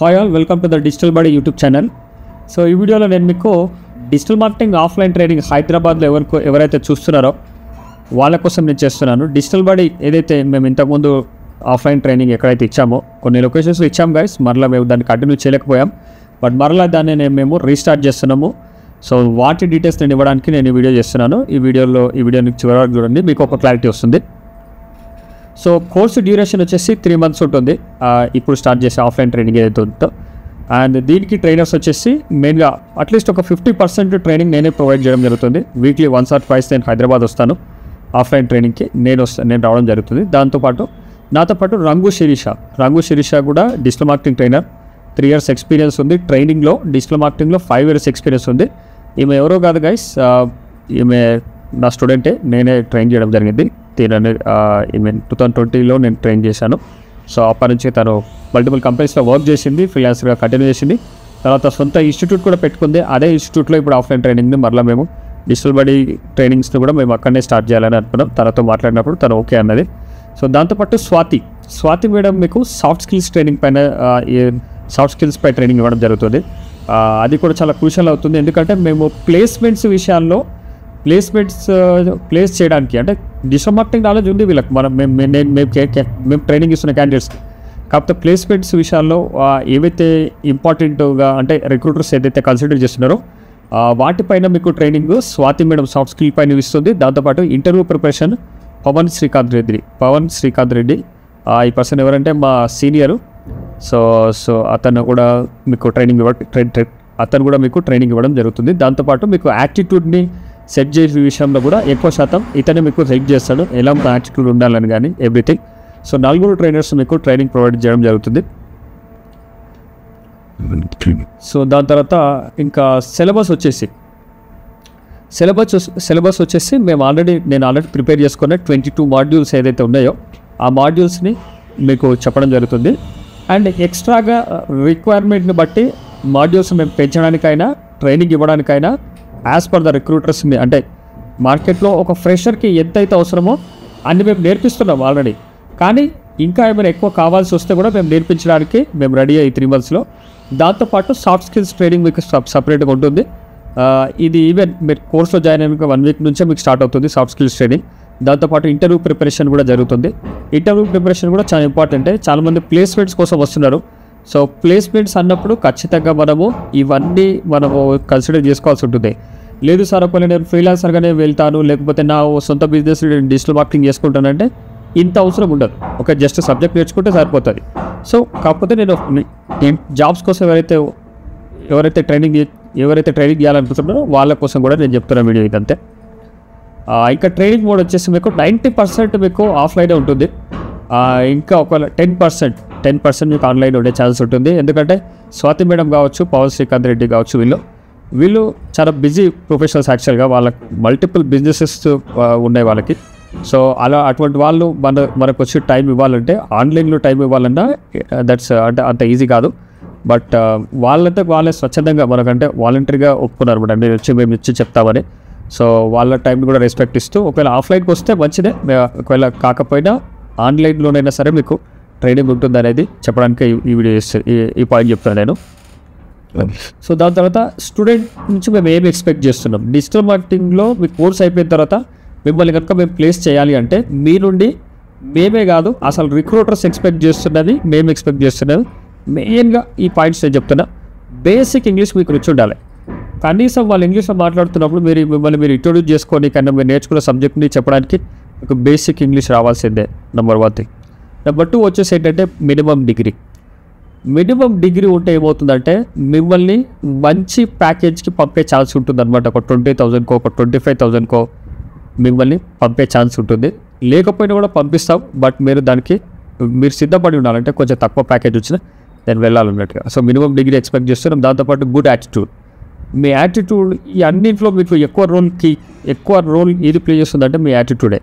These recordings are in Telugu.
Hi all, welcome to the digital buddy YouTube channel. So ఈ వీడియోలో నేను మీకు డిజిటల్ మార్కెటింగ్ ఆఫ్లైన్ ట్రైనింగ్ హైదరాబాద్లో ఎవరైతే చూస్తున్నారో వాళ్ళ కోసం నేను చేస్తున్నాను. డిజిటల్ బడీ ఏదైతే మేము ఇంతకుముందు ఆఫ్లైన్ ట్రైనింగ్ ఎక్కడైతే ఇచ్చామో కొన్ని లొకేషన్స్లో ఇచ్చాం గైస్, మరలా మేము దాన్ని కంటిన్యూ చేయలేకపోయాం. బట్ మరలా దాన్ని మేము రీస్టార్ట్ చేస్తున్నాము. సో వాటి డీటెయిల్స్ నేను ఇవ్వడానికి నేను ఈ వీడియో చేస్తున్నాను. ఈ వీడియోని చివరి వరకు చూడండి, మీకు ఒక క్లారిటీ వస్తుంది. సో కోర్సు డ్యూరేషన్ వచ్చేసి 3 months ఉంటుంది. ఇప్పుడు స్టార్ట్ చేసే ఆఫ్లైన్ ట్రైనింగ్ ఏదైతే ఉందో, అండ్ దీనికి ట్రైనర్స్ వచ్చేసి మెయిన్గా అట్లీస్ట్ ఒక 50% ట్రైనింగ్ నేనే ప్రొవైడ్ చేయడం జరుగుతుంది. వీక్లీ 1 or 2 నేను హైదరాబాద్ వస్తాను ఆఫ్లైన్ ట్రైనింగ్కి. నేను రావడం జరుగుతుంది. దాంతోపాటు నాతో పాటు రంగు శిరీష కూడా digital marketing trainer, 3 years experience ఉంది ట్రైనింగ్లో. డిజిటల్ మార్కెటింగ్లో 5 years ఎక్స్పీరియన్స్ ఉంది. ఈమె ఎవరో కాదు గైస్, ఈమె నా స్టూడెంటే, నేనే ట్రైన్ చేయడం జరిగింది. ఈమె 2020లో నేను ట్రైన్ చేశాను. సో అప్పటి నుంచి తను మల్టిపుల్ కంపెనీస్లో వర్క్ చేసింది, ఫ్రీలాన్సర్గా కంటిన్యూ చేసింది. తర్వాత సొంత ఇన్స్టిట్యూట్ కూడా పెట్టుకుంది. అదే ఇన్స్టిట్యూట్లో ఇప్పుడు ఆఫ్లైన్ ట్రైనింగ్ని మరలా మేము డిజిటల్ బడీ ట్రైనింగ్స్ని కూడా మేము అక్కడనే స్టార్ట్ చేయాలని అనుకున్నాం. తనతో మాట్లాడినప్పుడు తను ఓకే అన్నది. సో దాంతోపాటు స్వాతి మేడం మీకు సాఫ్ట్ స్కిల్స్ పై ట్రైనింగ్ ఇవ్వడం జరుగుతుంది. అది కూడా చాలా క్రూషియల్ అవుతుంది. ఎందుకంటే మేము ప్లేస్మెంట్స్ విషయాల్లో ప్లేస్ చేయడానికి, అంటే డిజిటల్ మార్కెటింగ్ నాలెడ్జ్ ఉంది వీళ్ళకి, మేము ట్రైనింగ్ ఇస్తున్న క్యాండిడేట్స్కి. కాకపోతే ప్లేస్మెంట్స్ విషయాల్లో ఏవైతే ఇంపార్టెంట్గా అంటే రిక్రూటర్స్ ఏదైతే కన్సిడర్ చేస్తున్నారో వాటిపైన మీకు training Swathi madam soft skill పైన ఇస్తుంది. దాంతోపాటు ఇంటర్వ్యూ ప్రిపరేషన్ పవన్ శ్రీకాంత్ రెడ్డి ఈ పర్సన్ ఎవరంటే మా సీనియరు. సో అతను కూడా మీకు ట్రైనింగ్ ఇవ్వడం జరుగుతుంది. దాంతోపాటు మీకు యాటిట్యూడ్ని సెట్ చేసే విషయంలో కూడా ఎక్కువ శాతం ఇతనే మీకు హెల్ప్ చేస్తాడు, ఎలా యాటిట్యూడ్ ఉండాలని కానీ ఎవ్రీథింగ్. సో 4 ట్రైనర్స్ మీకు ట్రైనింగ్ ప్రొవైడ్ చేయడం జరుగుతుంది. సో దాని తర్వాత ఇంకా సిలబస్ వచ్చేసి నేను ఆల్రెడీ ప్రిపేర్ చేసుకున్న 22 modules ఏదైతే ఉన్నాయో ఆ మాడ్యూల్స్ని మీకు చెప్పడం జరుగుతుంది. అండ్ ఎక్స్ట్రాగా రిక్వైర్మెంట్ని బట్టి మాడ్యూల్స్ మేము పెంచడానికైనా ట్రైనింగ్ ఇవ్వడానికైనా యాజ్ పర్ ద రిక్రూటర్స్ని, అంటే మార్కెట్లో ఒక ఫ్రెషర్కి ఎంతైతే అవసరమో అన్ని మేము నేర్పిస్తున్నాం ఆల్రెడీ. కానీ ఇంకా ఏమైనా ఎక్కువ కావాల్సి వస్తే కూడా మేము నేర్పించడానికి మేము రెడీ అయ్యి 3 monthsలో. దాంతోపాటు సాఫ్ట్ స్కిల్స్ ట్రైనింగ్ మీకు సపరేట్గా ఉంటుంది. ఇది ఈవెన్ మీరు కోర్సులో జాయిన్ అయిన 1 week నుంచే మీకు స్టార్ట్ అవుతుంది సాఫ్ట్ స్కిల్స్ ట్రైనింగ్. దాంతోపాటు ఇంటర్వ్యూ ప్రిపరేషన్ కూడా జరుగుతుంది. ఇంటర్వ్యూ ప్రిపరేషన్ కూడా చాలా ఇంపార్టెంట్. చాలామంది ప్లేస్మెంట్స్ కోసం వస్తున్నారు. సో ప్లేస్మెంట్స్ అన్నప్పుడు ఖచ్చితంగా ఇవన్నీ మనము కన్సిడర్ చేసుకోవాల్సి ఉంటుంది. లేదు సార్, ఒకవేళ నేను ఫ్రీలాన్సర్గానే వెళ్తాను, లేకపోతే నా సొంత బిజినెస్ డిజిటల్ మార్కెటింగ్ చేసుకుంటానంటే ఇంత అవసరం ఉండదు. ఒక జస్ట్ సబ్జెక్ట్ నేర్చుకుంటే సరిపోతుంది. సో కాకపోతే నేను జాబ్స్ కోసం ఎవరైతే ట్రైనింగ్ చేయాలనుకుంటున్నారో వాళ్ళ కోసం కూడా నేను చెప్తున్న వీడియో ఇదంతే. ఇంకా ట్రైనింగ్ మోడ్ వచ్చేసి మీకు 90% మీకు ఆఫ్లైనే ఉంటుంది. ఇంకా ఒకవేళ 10% మీకు ఆన్లైన్ ఉండే ఛాన్స్ ఉంటుంది. ఎందుకంటే స్వాతి మేడం కావచ్చు, పవన్ శ్రీకాంత్ రెడ్డి కావచ్చు, వీళ్ళు చాలా బిజీ ప్రొఫెషనల్స్. యాక్చువల్గా వాళ్ళకి మల్టిపుల్ బిజినెసెస్ ఉన్నాయి వాళ్ళకి. సో అటువంటి వాళ్ళు మనకు వచ్చి టైం ఇవ్వాలంటే, ఆన్లైన్లో టైం ఇవ్వాలన్నా అంటే అంత ఈజీ కాదు. బట్ వాళ్ళే స్వచ్ఛందంగా మనకంటే వాలంటరీగా ఒప్పుకున్నారు మేడం, మేము వచ్చి చెప్తామని. సో వాళ్ళ టైంని కూడా రెస్పెక్ట్ ఇస్తూ, ఒకవేళ ఆఫ్లైన్కి వస్తే మంచిదే, ఒకవేళ కాకపోయినా ఆన్లైన్లోనైనా సరే మీకు ట్రైనింగ్ ఉంటుంది అనేది చెప్పడానికి ఈ వీడియో ఈ పాయింట్ చెప్తాను నేను. సో దాని తర్వాత స్టూడెంట్ నుంచి మేము ఏమి ఎక్స్పెక్ట్ చేస్తున్నాం, డిజిటల్ మార్కెటింగ్లో మీ కోర్స్ అయిపోయిన తర్వాత మిమ్మల్ని కనుక మేము ప్లేస్ చేయాలి అంటే మీ నుండి మేమే కాదు, అసలు రిక్రూటర్స్ ఎక్స్పెక్ట్ చేస్తున్నది, మేము ఎక్స్పెక్ట్ చేస్తున్నది మెయిన్గా ఈ పాయింట్స్ నేను చెప్తున్నా. బేసిక్ ఇంగ్లీష్ మీకు రుచి ఉండాలి. కనీసం వాళ్ళు ఇంగ్లీష్లో మాట్లాడుతున్నప్పుడు మిమ్మల్ని మీరు ఇంట్రొడ్యూస్ చేసుకొని కన్నా మీరు నేర్చుకున్న సబ్జెక్ట్ని చెప్పడానికి ఒక బేసిక్ ఇంగ్లీష్ రావాల్సిందే, నెంబర్ 1 thing. నెంబర్ 2 వచ్చేసి ఏంటంటే మినిమం డిగ్రీ ఉంటే ఏమవుతుందంటే మిమ్మల్ని మంచి ప్యాకేజ్కి పంపే ఛాన్స్ ఉంటుంది అనమాట. ఒక 20,000కో ఒక 25,000కో మిమ్మల్ని పంపే ఛాన్స్ ఉంటుంది. లేకపోయినా కూడా పంపిస్తాం, బట్ మీరు సిద్ధపడి ఉండాలంటే కొంచెం తక్కువ ప్యాకేజ్ వచ్చినా నేను వెళ్ళాలన్నట్టుగా. సో మినిమం డిగ్రీ ఎక్స్పెక్ట్ చేస్తున్నాం. దాంతోపాటు గుడ్ యాటిట్యూడ్. మీ యాటిట్యూడ్ ఈ అన్నింటిలో మీకు ఎక్కువ రోల్ ఏది ప్లే చేస్తుందంటే మీ యాటిట్యూడే.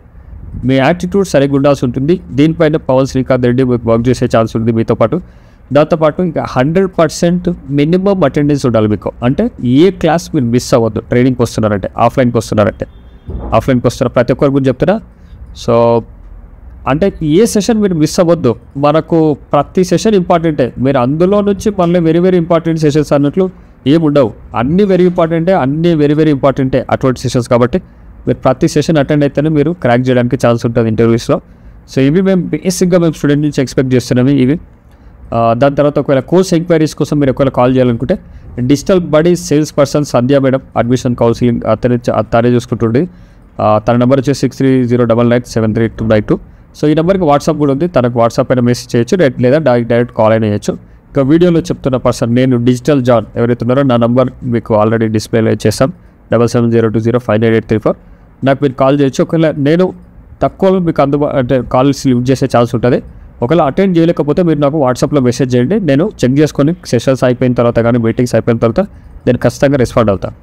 మీ యాటిట్యూడ్ సరిగ్గా ఉండాల్సి ఉంటుంది. దీనిపైన పవన్ శ్రీకాంత్ రెడ్డి వర్క్ చేసే ఛాన్స్ ఉంది మీతో పాటు. దాంతోపాటు ఇంకా 100% మినిమం అటెండెన్స్ ఉండాలి మీకు. అంటే ఏ క్లాస్ మీరు మిస్ అవ్వద్దు. ట్రైనింగ్కి వస్తున్నారంటే, ఆఫ్లైన్కి వస్తున్నారు ప్రతి ఒక్కరి గురించి చెప్తారా. సో అంటే ఏ సెషన్ మీరు మిస్ అవ్వద్దు. మనకు ప్రతి సెషన్ ఇంపార్టెంటే. మీరు అందులో నుంచి మళ్ళీ వెరీ వెరీ ఇంపార్టెంట్ సెషన్స్ అన్నట్లు ఏముండవు. అన్నీ వెరీ ఇంపార్టెంటే, అన్నీ వెరీ వెరీ ఇంపార్టెంటే అటువంటి సెషన్స్. కాబట్టి మీరు ప్రతి సెషన్ అటెండ్ అయితేనే మీరు క్రాక్ చేయడానికి ఛాన్స్ ఉంటుంది ఇంటర్వ్యూస్లో. సో ఇవి మేము బేసిక్గా మేము స్టూడెంట్ నుంచి ఎక్స్పెక్ట్ చేస్తున్నాము ఇవి. దాని తర్వాత ఒకవేళ కోర్స్ ఎంక్వైరీస్ కోసం మీరు ఒకవేళ కాల్ చేయాలనుకుంటే డిజిటల్ బడీ సేల్స్ పర్సన్ సంధ్య మేడం, అడ్మిషన్ కౌన్సిలింగ్ తనే చూసుకుంటుంది. తన నెంబర్ వచ్చి 6309973292. సో ఈ నెంబర్కి వాట్సాప్ కూడా ఉంది. తనకు వాట్సాప్ అయినా మెసేజ్ చేయొచ్చు, లేదా డైరెక్ట్ కాల్ అయినా చేయొచ్చు. ఇంకా వీడియోలో చెప్తున్న పర్సన్ నేను డిజిటల్ జాన్ ఎవరైతే ఉన్నారో నా నెంబర్ మీకు ఆల్రెడీ డిస్ప్లేలో చేస్తాం 7702059834. నాకు మీరు కాల్ చేయొచ్చు. ఒకవేళ నేను తక్కువలో మీకు అంటే కాల్స్ లిఫ్ట్ చేసే ఛాన్స్ ఉంటుంది. ఒకవేళ అటెండ్ చేయలేకపోతే మీరు నాకు వాట్సాప్లో మెసేజ్ చేయండి. నేను చెక్ చేసుకొని సెషన్స్ అయిపోయిన తర్వాత కానీ మీటింగ్స్ అయిపోయిన తర్వాత నేను ఖచ్చితంగా రెస్పాండ్ అవుతాను.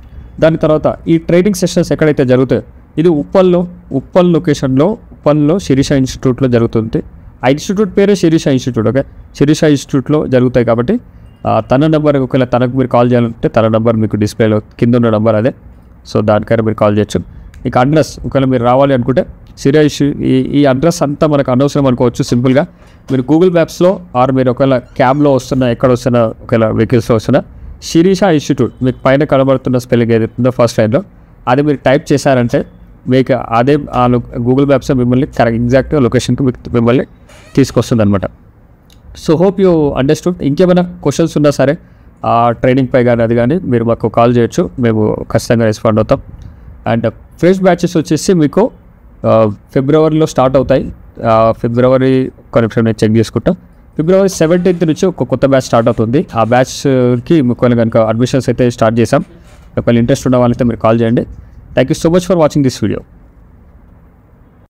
దాని తర్వాత ఈ ట్రైనింగ్ సెషన్స్ ఎక్కడైతే జరుగుతాయో ఇది ఉప్పల్ లొకేషన్లో ఉప్పల్లో శిరీష ఇన్స్టిట్యూట్లో జరుగుతుంది. ఆ ఇన్స్టిట్యూట్ పేరే శిరీష ఇన్స్టిట్యూట్. ఓకే, శిరీష ఇన్స్టిట్యూట్లో జరుగుతాయి. కాబట్టి తన నెంబర్ ఒకవేళ తనకు మీరు కాల్ చేయాలంటే తన నెంబర్ మీకు డిస్ప్లేలో కింద ఉన్న నెంబర్ అదే. సో దానికైనా మీరు కాల్ చేయొచ్చు. ఇక అడ్రస్ ఒకవేళ మీరు రావాలి అనుకుంటే శిరీష్ ఈ అడ్రస్ అంతా మనకు అనవసరం అనుకోవచ్చు. సింపుల్గా మీరు గూగుల్ మ్యాప్స్లో ఆర్ మీరు ఒకవేళ క్యాబ్లో వస్తున్నా ఎక్కడ వస్తున్నా ఒకవేళ వెహికల్స్లో వస్తున్నా శిరీష ఇన్స్టిట్యూట్ మీకు పైన కనబడుతున్న స్పెల్లింగ్ ఏదైతుందో ఫస్ట్ లైన్లో అది మీరు టైప్ చేశారంటే మీకు అదే ఆ గూగుల్ మ్యాప్స్ మిమ్మల్ని కరెక్ట్ ఎగ్జాక్ట్గా లొకేషన్కి మిమ్మల్ని తీసుకొస్తుంది అనమాట. So hope you understood. ఇంకేమైనా క్వశ్చన్స్ ఉన్నా సరే ఆ ట్రైనింగ్ పై కానీ అది కానీ మీరు మాకు కాల్ చేయొచ్చు, మేము ఖచ్చితంగా రెస్పాండ్ అవుతాం. అండ్ ఫ్రెష్ బ్యాచెస్ వచ్చేసి మీకు ఫిబ్రవరిలో స్టార్ట్ అవుతాయి. ఫిబ్రవరి కనెక్షన్ నేను చెక్ చేసుకుంటాం. ఫిబ్రవరి 17th నుంచి ఒక కొత్త బ్యాచ్ స్టార్ట్ అవుతుంది. ఆ బ్యాచ్కి మీకు కనుక అడ్మిషన్స్ అయితే స్టార్ట్ చేసాం. ఒకవేళ ఇంట్రెస్ట్ ఉన్న వాళ్ళైతే మీరు కాల్ చేయండి. Thank you so much for watching this video.